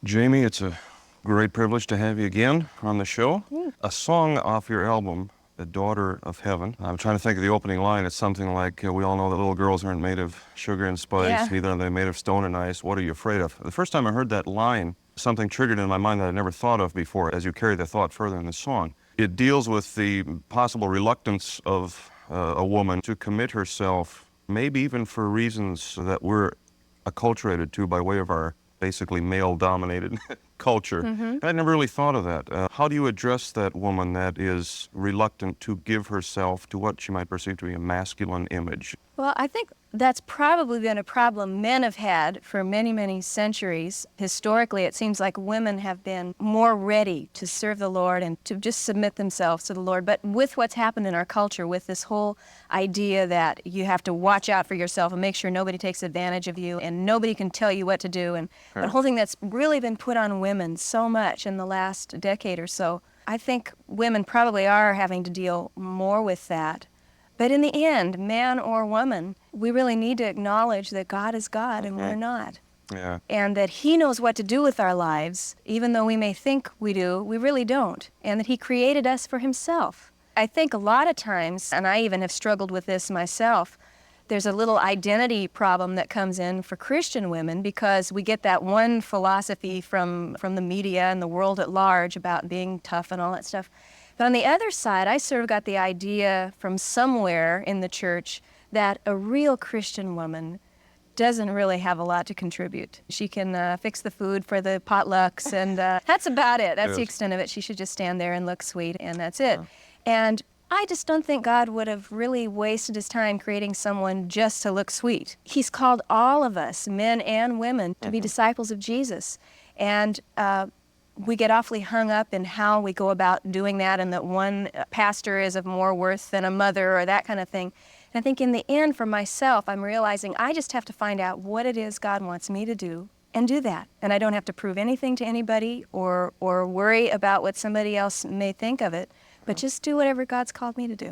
Jamie, it's a great privilege to have you again on the show. Mm. A song off your album, The Daughter of Heaven. I'm trying to think of the opening line. It's something like, we all know that little girls aren't made of sugar and spice, Yeah. neither are they made of stone and ice. What are you afraid of? The first time I heard that line, something triggered in my mind that I never thought of before as you carry the thought further in the song. It deals with the possible reluctance of a woman to commit herself, maybe even for reasons that we're acculturated to by way of our basically male-dominated culture. Mm-hmm. I never really thought of that. How do you address that woman that is reluctant to give herself to what she might perceive to be a masculine image? Well, I think that's probably been a problem men have had for many, many centuries. Historically, it seems like women have been more ready to serve the Lord and to just submit themselves to the Lord. But with what's happened in our culture, with this whole idea that you have to watch out for yourself and make sure nobody takes advantage of you and nobody can tell you what to do, and Sure. the whole thing that's really been put on women so much in the last decade or so, I think women probably are having to deal more with that. But in the end, man or woman, we really need to acknowledge that God is God and we're not. Yeah. And that He knows what to do with our lives, even though we may think we do, we really don't. And that He created us for Himself. I think a lot of times, and I even have struggled with this myself, there's a little identity problem that comes in for Christian women because we get that one philosophy from the media and the world at large about being tough and all that stuff. But on the other side, I sort of got the idea from somewhere in the church that a real Christian woman doesn't really have a lot to contribute. She can fix the food for the potlucks, and that's about it. That's the Yes. extent of it. She should just stand there and look sweet, and that's it. Yeah. And I just don't think God would have really wasted His time creating someone just to look sweet. He's called all of us, men and women, to be disciples of Jesus. And we get awfully hung up in how we go about doing that, and that one pastor is of more worth than a mother or that kind of thing. And I think in the end, for myself, I'm realizing I just have to find out what it is God wants me to do and do that. And I don't have to prove anything to anybody or worry about what somebody else may think of it, but just do whatever God's called me to do.